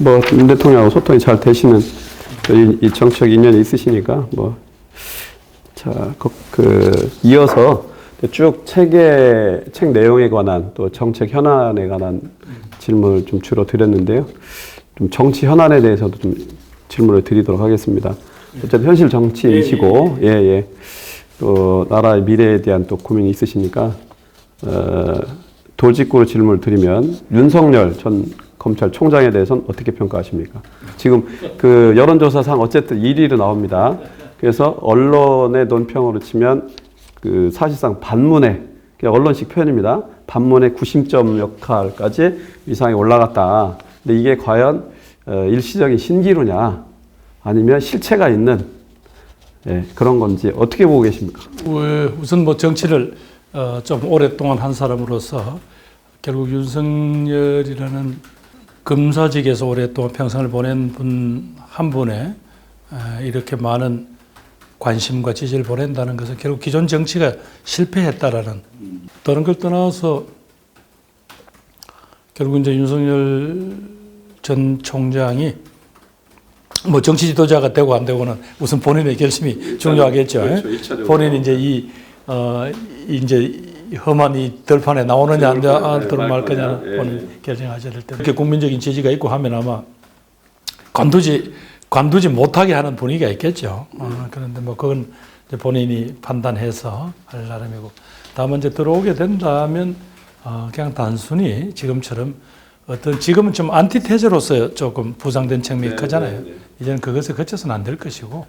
뭐 문 대통령하고 소통이 잘 되시는 이 정치적 인연이 있으시니까 자, 이어서 쭉 책 내용에 관한 또 정책 현안에 관한 질문을 좀 주로 드렸는데요. 좀 정치 현안에 대해서도 좀 질문을 드리도록 하겠습니다. 어쨌든 현실 정치이시고, 또 나라의 미래에 대한 또 고민이 있으시니까, 돌직구로 질문을 드리면, 윤석열 전 검찰총장에 대해서는 어떻게 평가하십니까? 지금 그 여론조사상 어쨌든 1위로 나옵니다. 그래서 언론의 논평으로 치면 그 사실상 반문의, 그냥 언론식 표현입니다. 반문의 90점 역할까지 위상이 올라갔다. 근데 이게 과연 일시적인 신기루냐 아니면 실체가 있는 그런 건지 어떻게 보고 계십니까? 우선 뭐 정치를 좀 오랫동안 한 사람으로서 결국 윤석열이라는 검사직에서 오랫동안 평생을 보낸 분 한 분에 이렇게 많은 관심과 지지를 보낸다는 것은 결국 기존 정치가 실패했다라는 다른 걸 떠나서 결국 이제 윤석열 전 총장이 뭐 정치 지도자가 되고 안 되고는 우선 본인의 결심이 중요하겠죠. 그렇죠, 본인이 이제 이제 험한 이 들판에 나오느냐 안 나오느냐 말 거냐는 본인 결정하셔야 될 때 이렇게 국민적인 지지가 있고 하면 아마 관두지 못하게 하는 분위기가 있겠죠. 그런데 뭐 그건 이제 본인이 판단해서 할 나름이고 다만 이제 들어오게 된다면 그냥 단순히 지금처럼 지금은 좀 안티테제로서 조금 부상된 측면이 크잖아요. 이제는 그것에 그쳐서는 안 될 것이고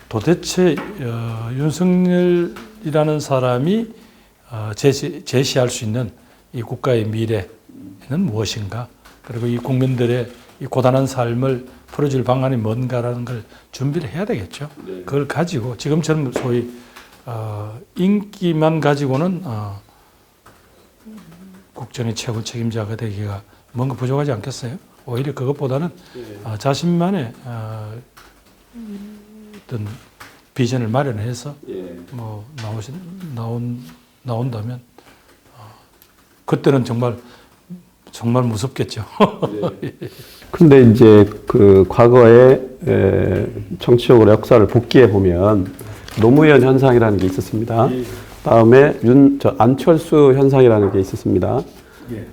도대체 윤석열이라는 사람이 제시할 수 있는 이 국가의 미래는 무엇인가? 그리고 이 국민들의 이 고단한 삶을 풀어줄 방안이 뭔가라는 걸 준비를 해야 되겠죠. 그걸 가지고 지금처럼 소위 인기만 가지고는 국정의 최고 책임자가 되기가 뭔가 부족하지 않겠어요? 오히려 그것보다는 자신만의 어떤 비전을 마련해서 뭐 나온다면 그때는 정말 무섭겠죠. 근데 이제 그 과거에 정치적으로 역사를 복기해 보면 노무현 현상이라는 게 있었습니다. 다음에 안철수 현상이라는 게 있었습니다.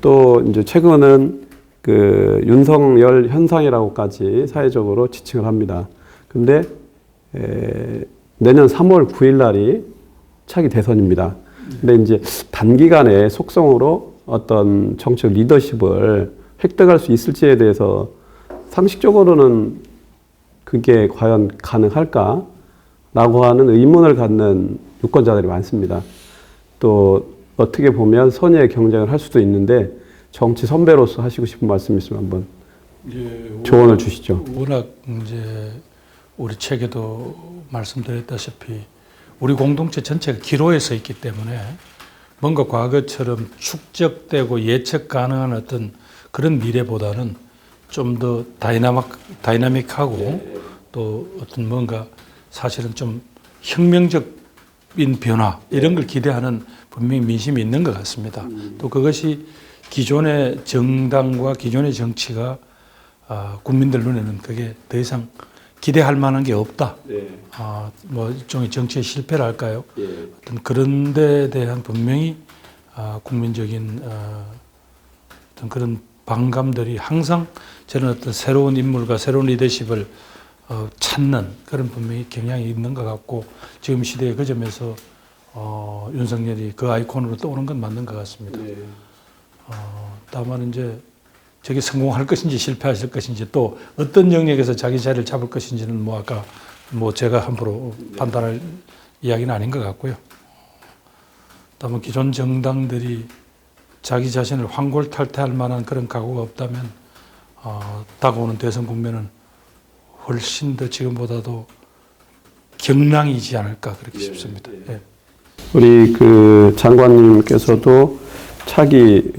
또 이제 최근은 그 윤석열 현상이라고까지 사회적으로 지칭을 합니다. 근데 내년 3월 9일 날이 차기 대선입니다. 근데 이제 단기간에 속성으로 어떤 정책 리더십을 획득할 수 있을지에 대해서 상식적으로는 그게 과연 가능할까라고 하는 의문을 갖는 유권자들이 많습니다. 또 어떻게 보면 선의의 경쟁을 할 수도 있는데 정치 선배로서 하시고 싶은 말씀 있으면 한번 조언을 주시죠. 워낙 이제 우리 책에도 말씀드렸다시피 우리 공동체 전체가 기로에 서 있기 때문에 뭔가 과거처럼 축적되고 예측 가능한 어떤 그런 미래보다는 좀 더 다이나믹하고 또 어떤 뭔가 사실은 좀 혁명적인 변화 이런 걸 기대하는 분명히 민심이 있는 것 같습니다. 또 그것이 기존의 정당과 기존의 정치가 국민들 눈에는 그게 더 이상 기대할 만한 게 없다. 뭐 일종의 정치의 실패랄까요? 어떤 그런 데 대한 분명히 국민적인 어떤 그런 반감들이 항상 저는 어떤 새로운 인물과 새로운 리더십을 찾는 그런 분명히 경향이 있는 것 같고 지금 시대에 그 점에서 윤석열이 그 아이콘으로 떠오른 건 맞는 것 같습니다. 다만 이제 저게 성공할 것인지 실패하실 것인지 또 어떤 영역에서 자기 자리를 잡을 것인지는 뭐 아까 뭐 제가 함부로 판단할 이야기는 아닌 것 같고요. 다만 기존 정당들이 자기 자신을 환골탈태할 만한 그런 각오가 없다면 다가오는 대선 국면은 훨씬 더 지금보다도 경랑이지 않을까 그렇게 싶습니다. 우리 그 장관님께서도 차기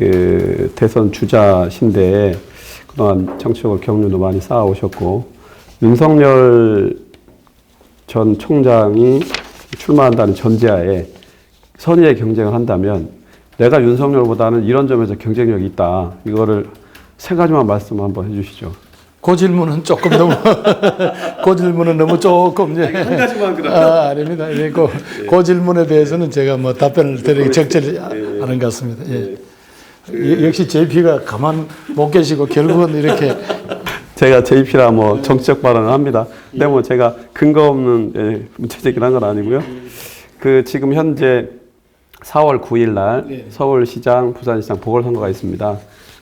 대선 주자신데 그동안 정치적으로 경륜도 많이 쌓아오셨고 윤석열 전 총장이 출마한다는 전제하에 선의의 경쟁을 한다면 내가 윤석열보다는 이런 점에서 경쟁력이 있다. 이거를 세 가지만 말씀 한번 해주시죠. 그 질문은 조금 너무 그 질문은 너무 조금 한 가지만 그럼. 아닙니다. 예, 그 질문에 대해서는 제가 뭐 답변을 드리기 적절히 않은 것 같습니다. 예. 역시 JP가 가만 못 계시고 결국은 이렇게 제가 JP라 뭐 정치적 발언을 합니다. 근데 뭐 제가 근거 없는 문제 제기를 한 건 아니고요. 그 지금 현재 4월 9일 날 서울시장, 부산시장 보궐선거가 있습니다.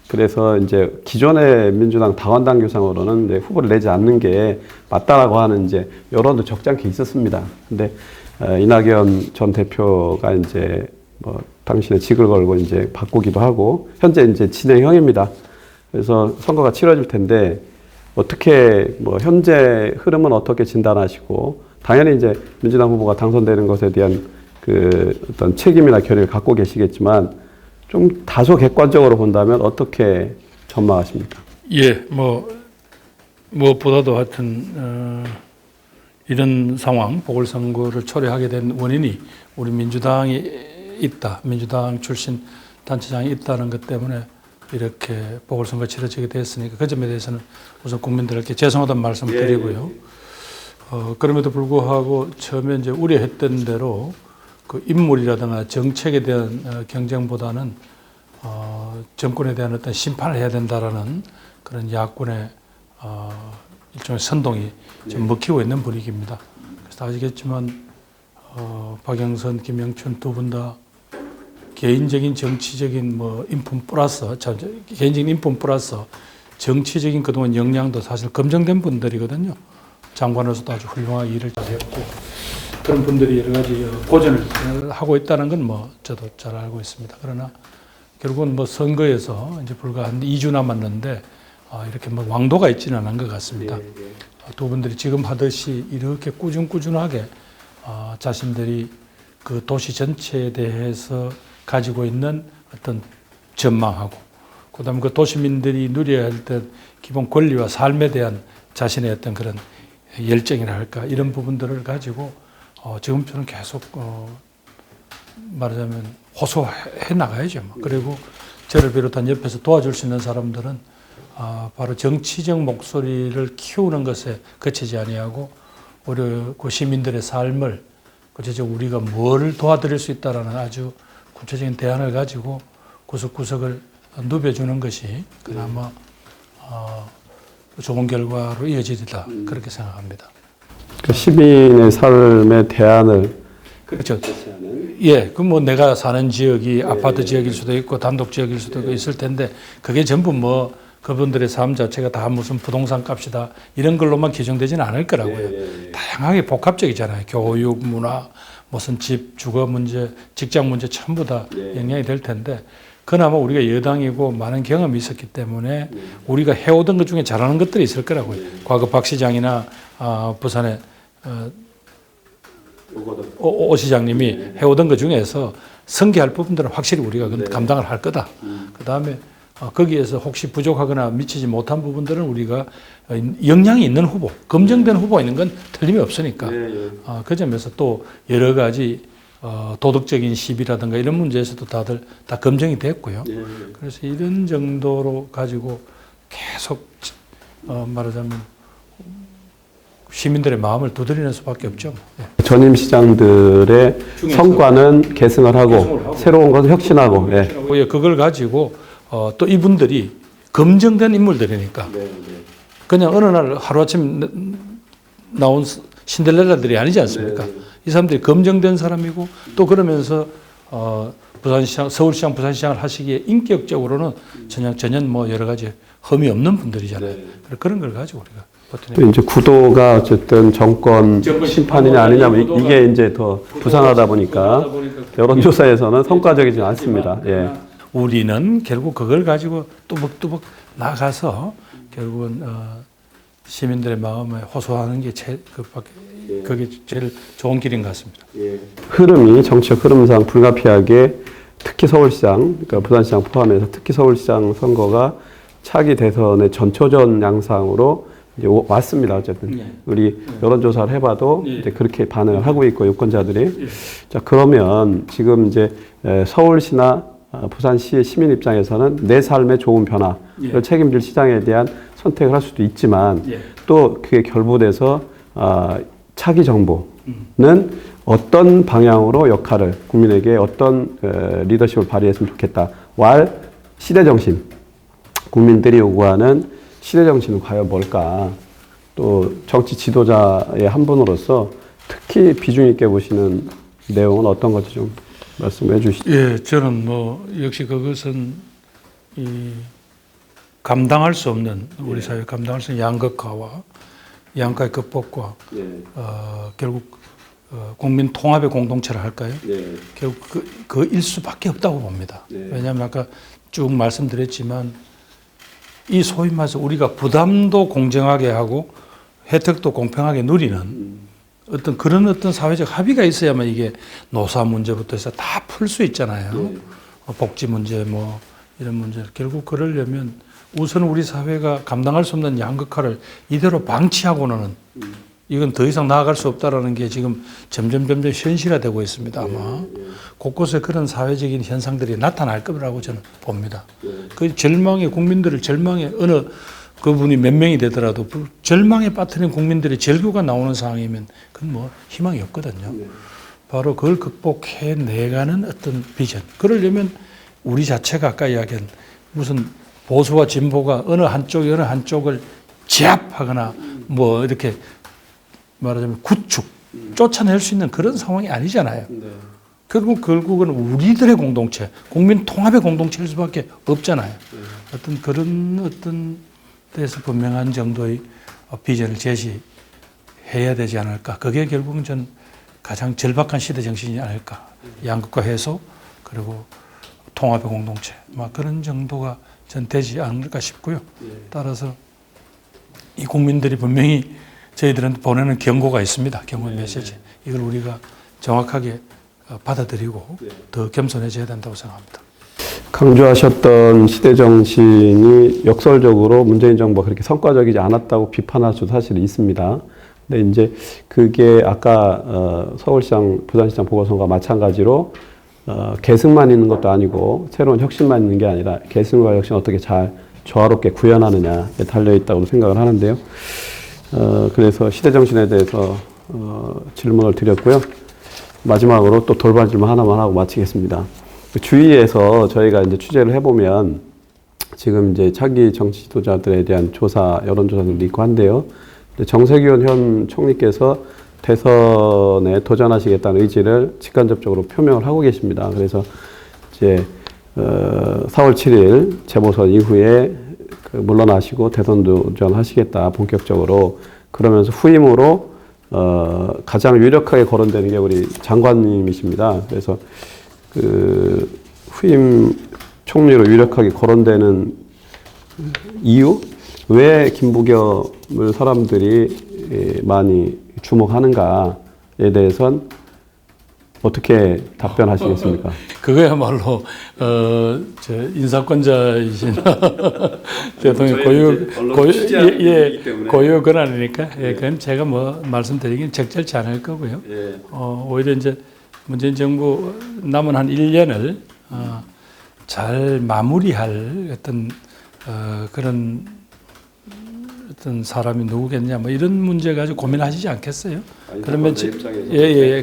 그래서 이제 기존의 민주당 당원당 규상으로는 이제 후보를 내지 않는 게 맞다라고 하는 이제 여론도 적잖게 있었습니다. 근데 이낙연 전 대표가 이제 뭐 당신의 직을 걸고 이제 바꾸기도 하고 현재 이제 진행형입니다. 그래서 선거가 치러질 텐데 어떻게 뭐 현재 흐름은 어떻게 진단하시고 당연히 이제 민주당 후보가 당선되는 것에 대한 그 어떤 책임이나 결의를 갖고 계시겠지만 좀 다소 객관적으로 본다면 어떻게 전망하십니까? 예, 뭐 무엇보다도 하여튼 이런 상황 보궐선거를 초래하게 된 원인이 우리 민주당이 있다, 민주당 출신 단체장이 있다는 것 때문에 이렇게 보궐선거 치러지게 됐으니까 그 점에 대해서는 우선 국민들에게 죄송하다는 말씀을 드리고요. 그럼에도 불구하고 처음에 이제 우려했던 대로 그 인물이라든가 정책에 대한 경쟁보다는 정권에 대한 어떤 심판을 해야 된다라는 그런 야권의 일종의 선동이 좀 먹히고 있는 분위기입니다. 그래서 아시겠지만 박영선, 김영춘 두 분 다 개인적인 정치적인 뭐 인품 플러스 개인적인 인품 플러스 정치적인 그동안 역량도 사실 검증된 분들이거든요. 장관으로서도 아주 훌륭한 일을 잘했고 그런 분들이 여러 가지 고전을 하고 있다는 건 뭐 저도 잘 알고 있습니다. 그러나 결국은 뭐 선거에서 이제 불과 한 2주 남았는데 이렇게 뭐 왕도가 있지는 않은 것 같습니다. 두 분들이 지금 하듯이 이렇게 꾸준하게 자신들이 그 도시 전체에 대해서 가지고 있는 어떤 전망하고 그다음에 그 도시민들이 누려야 할 때 기본 권리와 삶에 대한 자신의 어떤 그런 열정이라 할까 이런 부분들을 가지고 지금처럼 계속 말하자면 호소해 나가야죠. 그리고 저를 비롯한 옆에서 도와줄 수 있는 사람들은 바로 정치적 목소리를 키우는 것에 그치지 아니하고 우리 그 시민들의 삶을 구체적으로 우리가 뭘 도와드릴 수 있다라는 아주 구체적인 대안을 가지고 구석구석을 누벼주는 것이 그나마 좋은 결과로 이어지리다 그렇게 생각합니다. 그 시민의 삶의 대안을 그렇죠. 예, 그 뭐 내가 사는 지역이 아파트 지역일 수도 있고 단독 지역일 수도 있을 텐데 그게 전부 뭐 그분들의 삶 자체가 다 무슨 부동산 값이다 이런 걸로만 규정되지는 않을 거라고요. 다양하게 복합적이잖아요. 교육, 문화, 무슨 집, 주거 문제, 직장 문제 전부 다 영향이 될 텐데 그나마 우리가 여당이고 많은 경험이 있었기 때문에 우리가 해오던 것 중에 잘하는 것들이 있을 거라고요. 과거 박 시장이나 부산의 오 시장님이 해오던 것 중에서 성기할 부분들은 확실히 우리가 감당을 할 거다. 그 다음에 거기에서 혹시 부족하거나 미치지 못한 부분들은 우리가 역량이 있는 후보, 검증된 후보가 있는 건 틀림이 없으니까 그 점에서 또 여러 가지 도덕적인 시비라든가 이런 문제에서도 다들 다 검증이 됐고요. 그래서 이런 정도로 가지고 계속 말하자면 시민들의 마음을 두드리는 수밖에 없죠. 전임 시장들의 성과는 계승을 하고 새로운 것을 혁신하고 그걸 가지고 또 이분들이 검증된 인물들이니까 그냥 어느 날 하루아침 나온 신데렐라들이 아니지 않습니까? 이 사람들이 검증된 사람이고 또 그러면서 부산시장, 서울시장, 부산시장을 하시기에 인격적으로는 전혀 뭐 여러 가지 흠이 없는 분들이잖아요. 그런 걸 가지고 우리가 버티는. 이제 구도가 어쨌든 정권 심판이냐 아니냐 이게 이제 더 부상하다 보니까 여론조사에서는 성과적이지 않습니다. 우리는 결국 그걸 가지고 뚜벅뚜벅 나가서 결국은 시민들의 마음에 호소하는 게 그게 제일 좋은 길인 것 같습니다. 흐름이 정치적 흐름상 불가피하게 특히 서울시장, 그러니까 부산시장 포함해서 특히 서울시장 선거가 차기 대선의 전초전 양상으로 이제 왔습니다. 어쨌든 우리 여론조사를 해봐도 이제 그렇게 반응을 하고 있고 유권자들이 자 그러면 지금 이제 서울시나 부산시의 시민 입장에서는 내 삶의 좋은 변화를 예. 책임질 시장에 대한 선택을 할 수도 있지만 예. 또 그게 결부돼서 차기 정부는 어떤 방향으로 역할을 국민에게 어떤 리더십을 발휘했으면 좋겠다. 왈 시대 정신, 국민들이 요구하는 시대 정신은 과연 뭘까? 또 정치 지도자의 한 분으로서 특히 비중 있게 보시는 내용은 어떤 건지 좀 말씀해 주시죠. 예, 저는 뭐 역시 그것은 이 감당할 수 없는 우리 사회 감당할 수 없는 양극화와 양가의 극복과 결국 국민 통합의 공동체를 할까요? 결국 그일 수밖에 없다고 봅니다. 왜냐하면 아까 쭉 말씀드렸지만 이 소위 말해서 우리가 부담도 공정하게 하고 혜택도 공평하게 누리는 어떤 그런 어떤 사회적 합의가 있어야만 이게 노사 문제부터 해서 다 풀 수 있잖아요. 복지 문제 뭐 이런 문제 결국 그러려면 우선 우리 사회가 감당할 수 없는 양극화를 이대로 방치하고는 이건 더 이상 나아갈 수 없다라는 게 지금 점점 현실화되고 있습니다. 아마 곳곳에 그런 사회적인 현상들이 나타날 거라고 저는 봅니다. 그 절망의 국민들을 절망의 어느 그분이 몇 명이 되더라도 절망에 빠뜨린 국민들의 절규가 나오는 상황이면 그건 뭐 희망이 없거든요. 바로 그걸 극복해 내가는 어떤 비전. 그러려면 우리 자체가 아까 이야기한 무슨 보수와 진보가 어느 한쪽을 제압하거나 뭐 이렇게 말하자면 구축, 쫓아낼 수 있는 그런 상황이 아니잖아요. 결국은 우리들의 공동체, 국민 통합의 공동체일 수밖에 없잖아요. 어떤 그런 어떤 데서 분명한 정도의 비전을 제시해야 되지 않을까. 그게 결국은 전 가장 절박한 시대 정신이 아닐까. 양극화 해소 그리고 통합의 공동체. 막 그런 정도가 전 되지 않을까 싶고요. 따라서 이 국민들이 분명히 저희들한테 보내는 경고가 있습니다. 경고 메시지. 이걸 우리가 정확하게 받아들이고 더 겸손해져야 된다고 생각합니다. 강조하셨던 시대 정신이 역설적으로 문재인 정부가 그렇게 성과적이지 않았다고 비판할 수도 사실 있습니다. 근데 이제 그게 아까 서울시장, 부산시장 보궐선거와 마찬가지로 계승만 있는 것도 아니고 새로운 혁신만 있는 게 아니라 계승과 혁신 어떻게 잘 조화롭게 구현하느냐에 달려 있다고 생각을 하는데요. 그래서 시대 정신에 대해서 질문을 드렸고요. 마지막으로 또 돌발 질문 하나만 하고 마치겠습니다. 주위에서 저희가 이제 취재를 해보면 지금 이제 차기 정치 지도자들에 대한 조사, 여론조사들도 있고 한데요. 정세균 현 총리께서 대선에 도전하시겠다는 의지를 직간접적으로 표명을 하고 계십니다. 그래서 이제 4월 7일 재보선 이후에 물러나시고 대선 도전하시겠다 본격적으로 그러면서 후임으로 가장 유력하게 거론되는 게 우리 장관님이십니다. 그래서 그 후임 총리로 유력하게 거론되는 이유? 왜 김부겸을 사람들이 많이 주목하는가에 대해선 어떻게 답변하시겠습니까? 그거야말로 저 인사권자이신 대통령 고유 권한이니까 그건 제가 뭐 말씀드리긴 적절치 않을 거고요. 오히려 이제 문재인 정부 남은 한 1년을 잘 마무리할 어떤 그런 어떤 사람이 누구겠냐 뭐 이런 문제 가지고 고민하시지 않겠어요? 그러면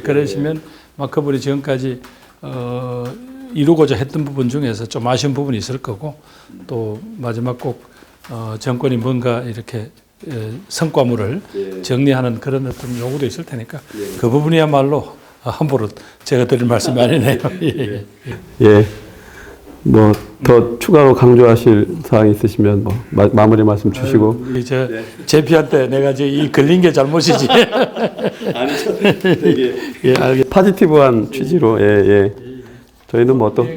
그러시면 막 그분이 지금까지 이루고자 했던 부분 중에서 좀 아쉬운 부분이 있을 거고 또 마지막 꼭 정권이 뭔가 이렇게 성과물을 정리하는 그런 어떤 요구도 있을 테니까 그 부분이야말로 함부로 제가 드릴 말씀이 아니네요. 예. 뭐 더 추가로 강조하실 사항이 있으시면 뭐 마무리 말씀 주시고. 이제 제피한테 내가 지금 이 걸린 게 잘못이지. 아니죠. 되게 파지티브한 취지로 저희는 뭐 또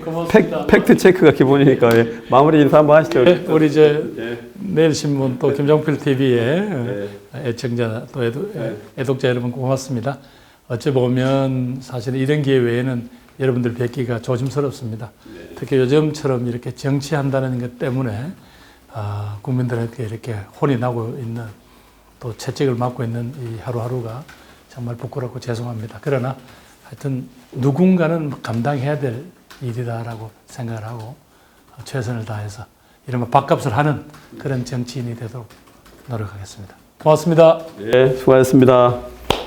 팩트 체크가 기본이니까 마무리 인사 한번 하시죠. 우리 이제 내일 신문 또 김종필 TV의 애청자 또 애독자 여러분 고맙습니다. 어찌 보면 사실 이런 기회 외에는 여러분들 뵙기가 조심스럽습니다. 특히 요즘처럼 이렇게 정치한다는 것 때문에 국민들에게 이렇게 혼이 나고 있는 또 채찍을 맞고 있는 이 하루하루가 정말 부끄럽고 죄송합니다. 그러나 하여튼 누군가는 감당해야 될 일이다라고 생각을 하고 최선을 다해서 이른바 밥값을 하는 그런 정치인이 되도록 노력하겠습니다. 고맙습니다. 네, 수고하셨습니다.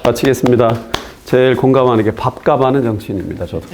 마치겠습니다. 제일 공감하는 게 밥값하는 정치인입니다. 저도.